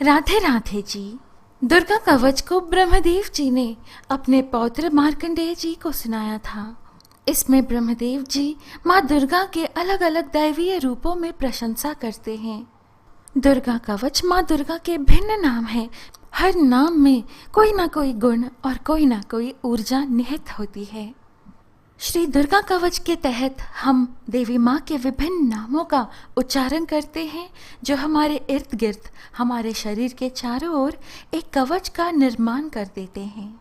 राधे राधे जी। दुर्गा कवच को ब्रह्मदेव जी ने अपने पौत्र मार्कंडेय जी को सुनाया था। इसमें ब्रह्मदेव जी माँ दुर्गा के अलग अलग दैवीय रूपों में प्रशंसा करते हैं। दुर्गा कवच माँ दुर्गा के भिन्न नाम हैं। हर नाम में कोई ना कोई गुण और कोई ना कोई ऊर्जा निहित होती है। श्री दुर्गा कवच के तहत हम देवी माँ के विभिन्न नामों का उच्चारण करते हैं, जो हमारे इर्द गिर्द हमारे शरीर के चारों ओर एक कवच का निर्माण कर देते हैं।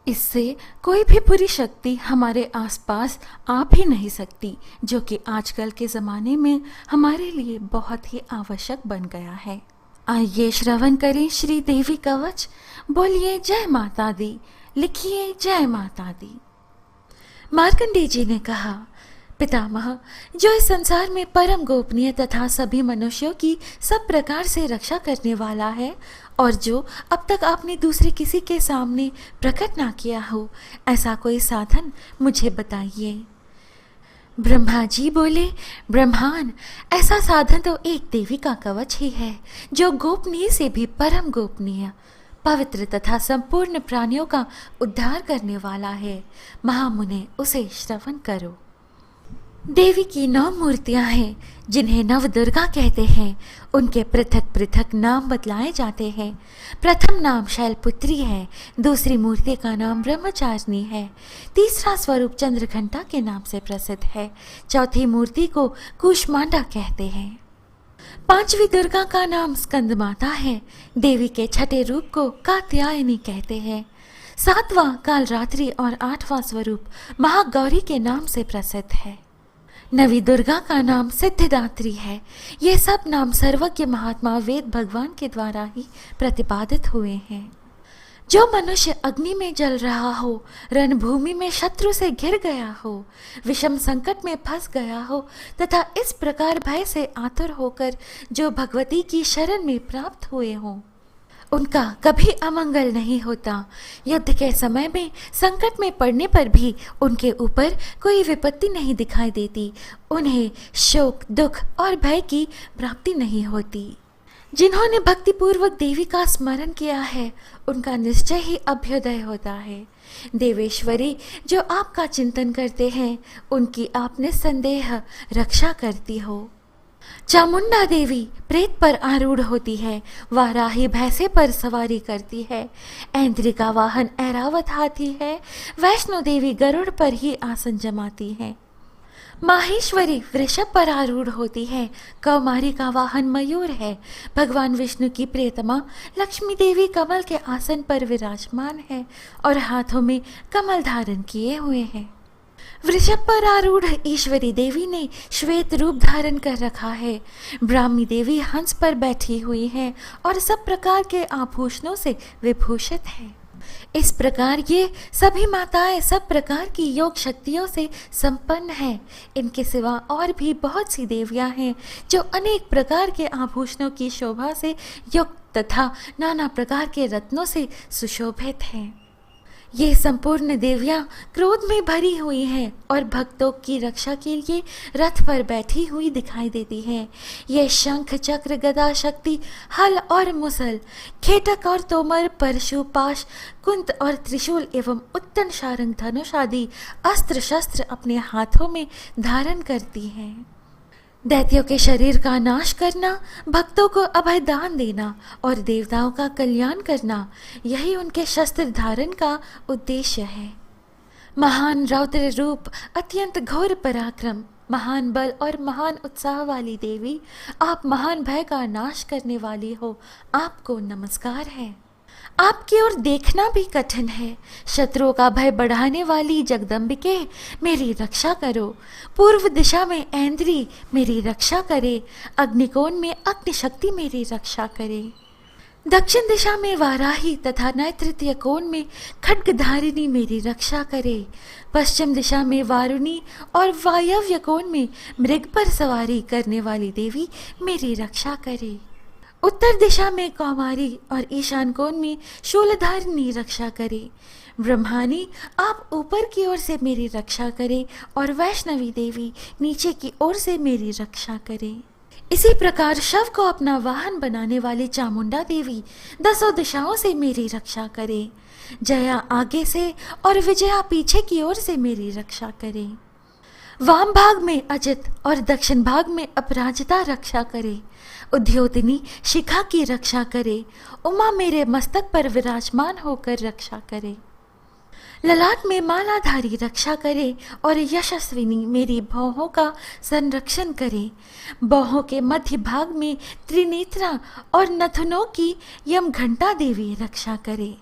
इससे कोई भी बुरी शक्ति हमारे आसपास आ भी नहीं सकती, जो कि आजकल के ज़माने में हमारे लिए बहुत ही आवश्यक बन गया है। आइए श्रवण करें श्री देवी कवच। बोलिए जय माता दी, लिखिए जय माता दी। मार्कंडेय जी ने कहा, पितामह, जो इस संसार में परम गोपनीय तथा सभी मनुष्यों की सब प्रकार से रक्षा करने वाला है और जो अब तक आपने दूसरे किसी के सामने प्रकट ना किया हो, ऐसा कोई साधन मुझे बताइए। ब्रह्मा जी बोले, ब्रह्मान, ऐसा साधन तो एक देवी का कवच ही है, जो गोपनीय से भी परम गोपनीय, पवित्र तथा संपूर्ण प्राणियों का उद्धार करने वाला है। महामुने, उसे श्रवण करो। देवी की 9 मूर्तियां हैं, जिन्हें नव दुर्गा कहते हैं। उनके पृथक पृथक नाम बतलाए जाते हैं। प्रथम नाम शैलपुत्री है, दूसरी मूर्ति का नाम ब्रह्मचारिणी है, तीसरा स्वरूप चंद्रघंटा के नाम से प्रसिद्ध है, चौथी मूर्ति को कूष्मांडा कहते हैं। 5वीं दुर्गा का नाम स्कंद माता है। देवी के छठे रूप को कात्यायनी कहते हैं। 7वां कालरात्रि और 8वां स्वरूप महागौरी के नाम से प्रसिद्ध है। 9वीं दुर्गा का नाम सिद्धिदात्री है। ये सब नाम सर्वज्ञ महात्मा वेद भगवान के द्वारा ही प्रतिपादित हुए हैं। जो मनुष्य अग्नि में जल रहा हो, रणभूमि में शत्रु से घिर गया हो, विषम संकट में फंस गया हो तथा इस प्रकार भय से आतुर होकर जो भगवती की शरण में प्राप्त हुए हों, उनका कभी अमंगल नहीं होता। युद्ध के समय में संकट में पड़ने पर भी उनके ऊपर कोई विपत्ति नहीं दिखाई देती। उन्हें शोक, दुख और भय की प्राप्ति नहीं होती। जिन्होंने भक्तिपूर्वक देवी का स्मरण किया है, उनका निश्चय ही अभ्युदय होता है। देवेश्वरी, जो आपका चिंतन करते हैं, उनकी आप निस्संदेह रक्षा करती हो। चामुंडा देवी प्रेत पर आरूढ़ होती है, वाराही भैंसे पर सवारी करती है, ऐन्द्री का वाहन ऐरावत हाथी है, वैष्णो देवी गरुड़ पर ही आसन जमाती है। माहेश्वरी वृषभ पर आरूढ़ होती है, कौमारी का वाहन मयूर है, भगवान विष्णु की प्रियतमा लक्ष्मी देवी कमल के आसन पर विराजमान है और हाथों में कमल धारण किए हुए हैं। वृषभ पर आरूढ़ ईश्वरी देवी ने श्वेत रूप धारण कर रखा है। ब्राह्मी देवी हंस पर बैठी हुई है और सब प्रकार के आभूषणों से विभूषित है। इस प्रकार ये सभी माताएं सब प्रकार की योग शक्तियों से संपन्न हैं। इनके सिवा और भी बहुत सी देवियां हैं, जो अनेक प्रकार के आभूषणों की शोभा से युक्त तथा नाना प्रकार के रत्नों से सुशोभित हैं। ये संपूर्ण देवियां क्रोध में भरी हुई हैं और भक्तों की रक्षा के लिए रथ पर बैठी हुई दिखाई देती हैं। ये शंख, चक्र, गदा, शक्ति, हल और मुसल, खेटक और तोमर, परशु, पाश, कुंत और त्रिशूल एवं उत्तन, शारंग, धनुष आदि अस्त्र शस्त्र अपने हाथों में धारण करती हैं। दैत्यों के शरीर का नाश करना, भक्तों को अभय दान देना और देवताओं का कल्याण करना, यही उनके शस्त्र धारण का उद्देश्य है। महान रौद्र रूप, अत्यंत घोर पराक्रम, महान बल और महान उत्साह वाली देवी, आप महान भय का नाश करने वाली हो, आपको नमस्कार है। आपकी ओर देखना भी कठिन है। शत्रुओं का भय बढ़ाने वाली जगदम्बिके, मेरी रक्षा करो। पूर्व दिशा में ऐन्द्री मेरी रक्षा करे, अग्निकोण में अग्निशक्ति मेरी रक्षा करे, दक्षिण दिशा में वाराही तथा नैतृतीय कोण में खड्गधारिणी मेरी रक्षा करे, पश्चिम दिशा में वारुणी और वायव्य कोण में मृग पर सवारी करने वाली देवी मेरी रक्षा करे, उत्तर दिशा में कौमारी और ईशान कोण में शूलधारिणी रक्षा करे। ब्रह्मानी, आप ऊपर की ओर से मेरी रक्षा करें और वैष्णवी देवी नीचे की ओर से मेरी रक्षा करें। इसी प्रकार शव को अपना वाहन बनाने वाली चामुंडा देवी 10 दिशाओं से मेरी रक्षा करे। जया आगे से और विजया पीछे की ओर से मेरी रक्षा करे। वाम भाग में अजित और दक्षिण भाग में अपराजिता रक्षा करे। उद्योतिनी शिखा की रक्षा करे। उमा मेरे मस्तक पर विराजमान होकर रक्षा करे। ललाट में मालाधारी रक्षा करे और यशस्विनी मेरी भौहों का संरक्षण करे। भौहों के मध्य भाग में त्रिनेत्रा और नथुनों की यम घंटा देवी रक्षा करे।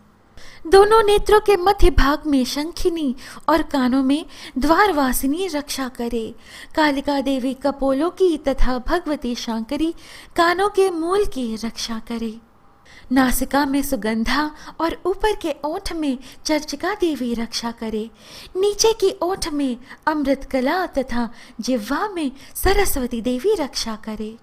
दोनों नेत्रों के मध्य भाग में शंखिनी और कानों में द्वारवासिनी रक्षा करे। कालिका देवी कपोलों की तथा भगवती शांकरी कानों के मूल की रक्षा करे। नासिका में सुगंधा और ऊपर के ओठ में चर्चिका देवी रक्षा करे। नीचे की ओठ में अमृत कला तथा जिह्वा में सरस्वती देवी रक्षा करे।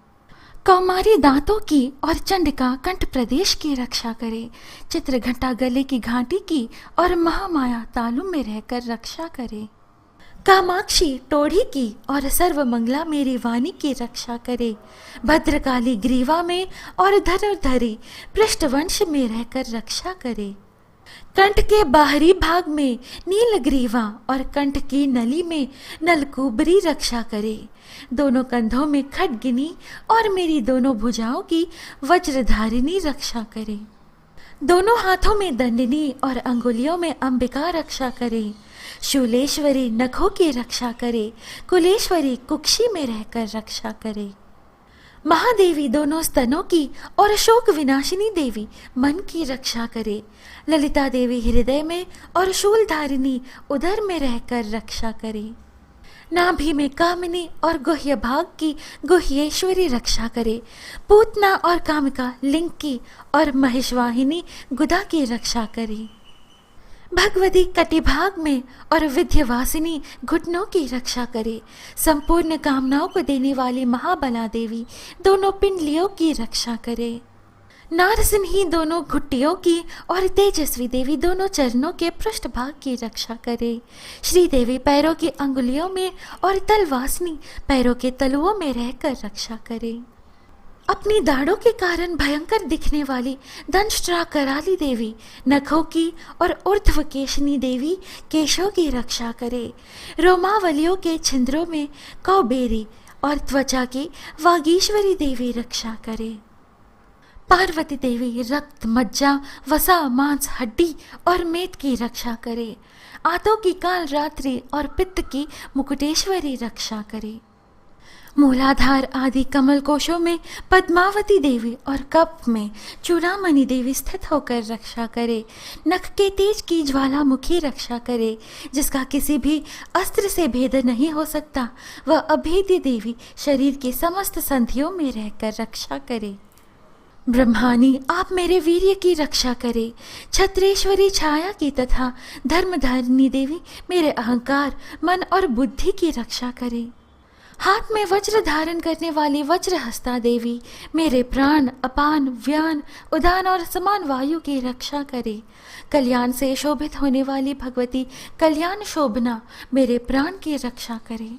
कौमारी दांतों की और चंडिका कंठ प्रदेश की रक्षा करे। चित्रघंटा गले की घाटी की और महामाया तालु में रहकर रक्षा करे। कामाक्षी टोढ़ी की और सर्वमंगला मेरी वाणी की रक्षा करे। भद्रकाली ग्रीवा में और धनुर्धरी पृष्ठवंश में रहकर रक्षा करे। कंठ के बाहरी भाग में नीलग्रीवा और कंठ की नली में नलकुबरी रक्षा करे। दोनों कंधों में खड्गिनी और मेरी दोनों भुजाओं की वज्रधारिणी रक्षा करे। दोनों हाथों में दंडिनी और अंगुलियों में अंबिका रक्षा करे। शूलेश्वरी नखों की रक्षा करे। कुलेश्वरी कुक्षी में रहकर रक्षा करे। महादेवी दोनों स्तनों की और शोक विनाशिनी देवी मन की रक्षा करे। ललिता देवी हृदय में और शूलधारिणी उदर में रहकर रक्षा करे। नाभि में कामिनी और गुह्य भाग की गुह्येश्वरी रक्षा करे। पूतना और कामिका लिंग की और महेशवाहिनी गुदा की रक्षा करे। भगवती कटिभाग में और विद्यवासिनी घुटनों की रक्षा करे। संपूर्ण कामनाओं को देने वाली महाबला देवी दोनों पिंडलियों की रक्षा करे। नारसिंही दोनों घुट्टियों की और तेजस्वी देवी दोनों चरणों के पृष्ठभाग की रक्षा करे। श्रीदेवी पैरों की अंगुलियों में और तलवासिनी पैरों के तलुओं में रहकर रक्षा करे। अपनी दाढ़ों के कारण भयंकर दिखने वाली दंष्ट्रा कराली देवी नखों की और ऊर्ध्वकेशनी देवी केशों की रक्षा करे। रोमावलियों के छिंद्रों में कौबेरी और त्वचा की वागीश्वरी देवी रक्षा करे। पार्वती देवी रक्त मज्जा वसा मांस हड्डी और मेद की रक्षा करे। आंतों की काल रात्रि और पित्त की मुकुटेश्वरी रक्षा करे। मूलाधार आदि कमल कोशों में पद्मावती देवी और कप में चूड़ामणि देवी स्थित होकर रक्षा करे। नख के तेज की ज्वालामुखी रक्षा करे। जिसका किसी भी अस्त्र से भेद नहीं हो सकता, वह अभेद्य देवी शरीर की समस्त संधियों में रहकर रक्षा करे। ब्रह्मानी आप मेरे वीर्य की रक्षा करे। छत्रेश्वरी छाया की तथा धर्मधारिणी देवी मेरे अहंकार मन और बुद्धि की रक्षा करे। हाथ में वज्र धारण करने वाली वज्रहस्ता देवी मेरे प्राण अपान व्यान उदान और समान वायु की रक्षा करे। कल्याण से शोभित होने वाली भगवती कल्याण शोभना मेरे प्राण की रक्षा करे।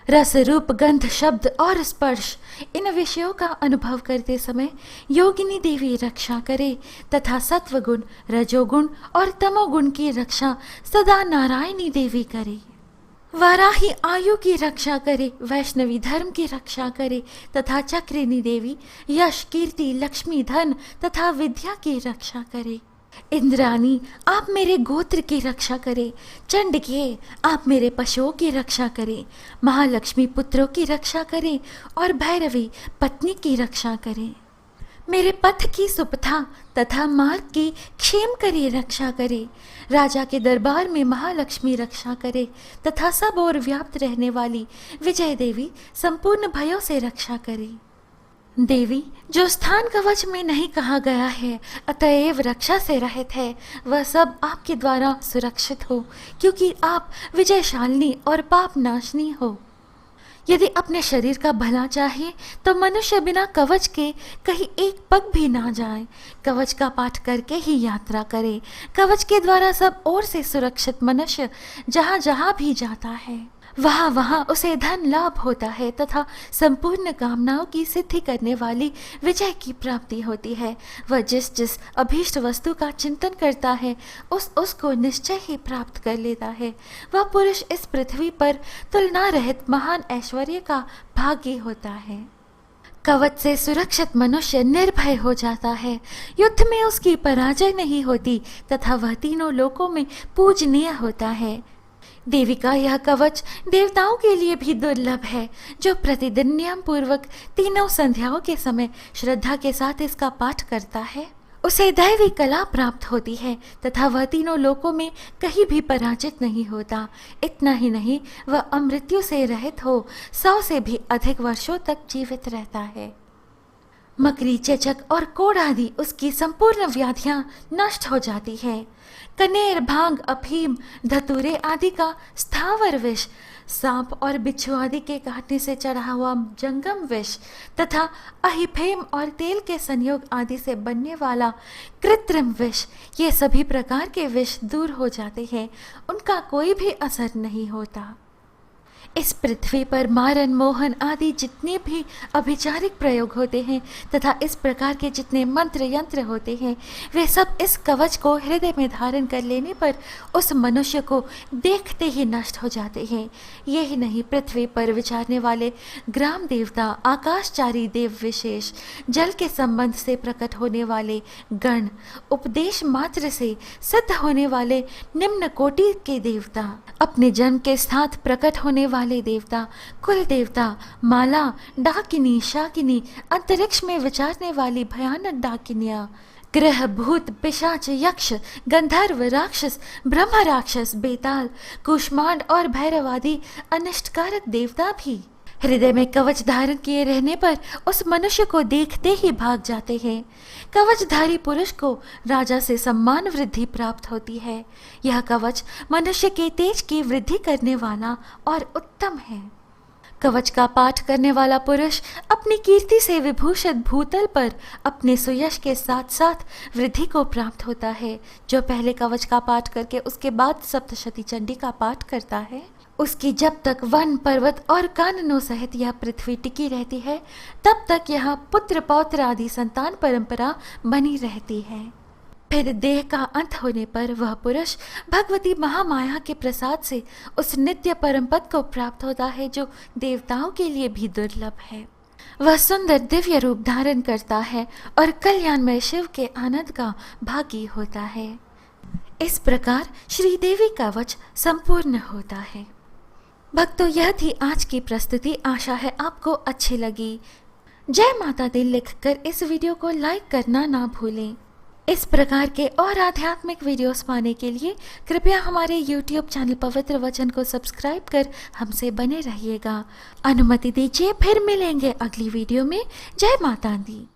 रस रूप गंध शब्द और स्पर्श इन विषयों का अनुभव करते समय योगिनी देवी रक्षा करे तथा सत्वगुण रजोगुण और तमोगुण की रक्षा सदा नारायणी देवी करे। वाराही आयु की रक्षा करे, वैष्णवी धर्म की रक्षा करे तथा चक्रिणी देवी यश कीर्ति लक्ष्मी धन तथा विद्या की रक्षा करे। इंद्राणी आप मेरे गोत्र की रक्षा करे। चंडिके आप मेरे पशुओं की रक्षा करे। महालक्ष्मी पुत्रों की रक्षा करे और भैरवी पत्नी की रक्षा करे। मेरे पथ की सुपथा तथा मार्ग की क्षेम करी रक्षा करे। राजा के दरबार में महालक्ष्मी रक्षा करे तथा सब ओर व्याप्त रहने वाली विजय देवी संपूर्ण भयों से रक्षा करे। देवी जो स्थान कवच में नहीं कहा गया है अतएव रक्षा से रहित है, वह सब आपके द्वारा सुरक्षित हो, क्योंकि आप विजयशालिनी और पाप नाशनी हो। यदि अपने शरीर का भला चाहे तो मनुष्य बिना कवच के कहीं एक पग भी ना जाए। कवच का पाठ करके ही यात्रा करे। कवच के द्वारा सब ओर से सुरक्षित मनुष्य जहाँ जहाँ भी जाता है। वहाँ वहाँ उसे धन लाभ होता है तथा संपूर्ण कामनाओं की सिद्धि करने वाली विजय की प्राप्ति होती है। वह जिस जिस अभीष्ट वस्तु का चिंतन करता है उसको निश्चय ही प्राप्त कर लेता है। वह पुरुष इस पृथ्वी पर तुलना रहित महान ऐश्वर्य का भागी होता है। कवच से सुरक्षित मनुष्य निर्भय हो जाता है। युद्ध में उसकी पराजय नहीं होती तथा वह तीनों लोकों में पूजनीय होता है। देवी का यह कवच देवताओं के लिए भी दुर्लभ है, जो प्रतिदिन नियम पूर्वक तीनों संध्याओं के समय श्रद्धा के साथ इसका पाठ करता है उसे दैवी कला प्राप्त होती है तथा वह तीनों लोकों में कहीं भी पराजित नहीं होता। इतना ही नहीं, वह अमृत्यु से रहित हो 100 से भी अधिक वर्षों तक जीवित रहता है। मकरी, चेचक और कोढ़ आदि उसकी संपूर्ण व्याधियां नष्ट हो जाती है। कनेर, भांग, अफीम, धतूरे आदि का स्थावर विष, सांप और बिच्छू आदि के काटने से चढ़ा हुआ जंगम विष तथा अहिफेम और तेल के संयोग आदि से बनने वाला कृत्रिम विष, ये सभी प्रकार के विष दूर हो जाते हैं, उनका कोई भी असर नहीं होता। इस पृथ्वी पर मारन, मोहन आदि जितने भी अभिचारिक प्रयोग होते हैं तथा इस प्रकार के जितने मंत्र यंत्र होते हैं, वे सब इस कवच को हृदय में धारण कर लेने पर उस मनुष्य को देखते ही नष्ट हो जाते हैं। यही नहीं, पृथ्वी पर विचारने वाले ग्राम देवता, आकाशचारी देव विशेष, जल के संबंध से प्रकट होने वाले गण, उपदेश मात्र से सिद्ध होने वाले निम्न कोटि के देवता, अपने जन्म के साथ प्रकट होने वाले देवता, कुल देवता, माला, डाकिनी, शाकिनी, अंतरिक्ष में विचारने वाली भयानक डाकिनियां, ग्रह, भूत, पिशाच, यक्ष, गंधर्व, राक्षस, ब्रह्म राक्षस, बेताल, कुष्मांड और भैरव आदि अनिष्टकारक देवता भी हृदय में कवच धारण किए रहने पर उस मनुष्य को देखते ही भाग जाते हैं। कवचधारी पुरुष को राजा से सम्मान वृद्धि प्राप्त होती है। यह कवच मनुष्य के तेज की वृद्धि करने वाला और उत्तम है। कवच का पाठ करने वाला पुरुष अपनी कीर्ति से विभूषित भूतल पर अपने सुयश के साथ साथ वृद्धि को प्राप्त होता है। जो पहले कवच का पाठ करके उसके बाद सप्तशती चंडी का पाठ करता है, उसकी जब तक वन, पर्वत और काननों सहित यह पृथ्वी टिकी रहती है, तब तक यहाँ पुत्र, पौत्र आदि संतान परंपरा बनी रहती है। फिर देह का अंत होने पर वह पुरुष भगवती महामाया के प्रसाद से उस नित्य परम पद को प्राप्त होता है, जो देवताओं के लिए भी दुर्लभ है। वह सुंदर दिव्य रूप धारण करता है और कल्याणमय शिव के आनंद का भागी होता है। इस प्रकार श्रीदेवी कवच संपूर्ण होता है। भक्तों, यह थी आज की प्रस्तुति। आशा है आपको अच्छी लगी। जय माता दी लिखकर इस वीडियो को लाइक करना ना भूलें। इस प्रकार के और आध्यात्मिक वीडियोस पाने के लिए कृपया हमारे YouTube चैनल पवित्र वचन को सब्सक्राइब कर हमसे बने रहिएगा। अनुमति दीजिए, फिर मिलेंगे अगली वीडियो में। जय माता दी।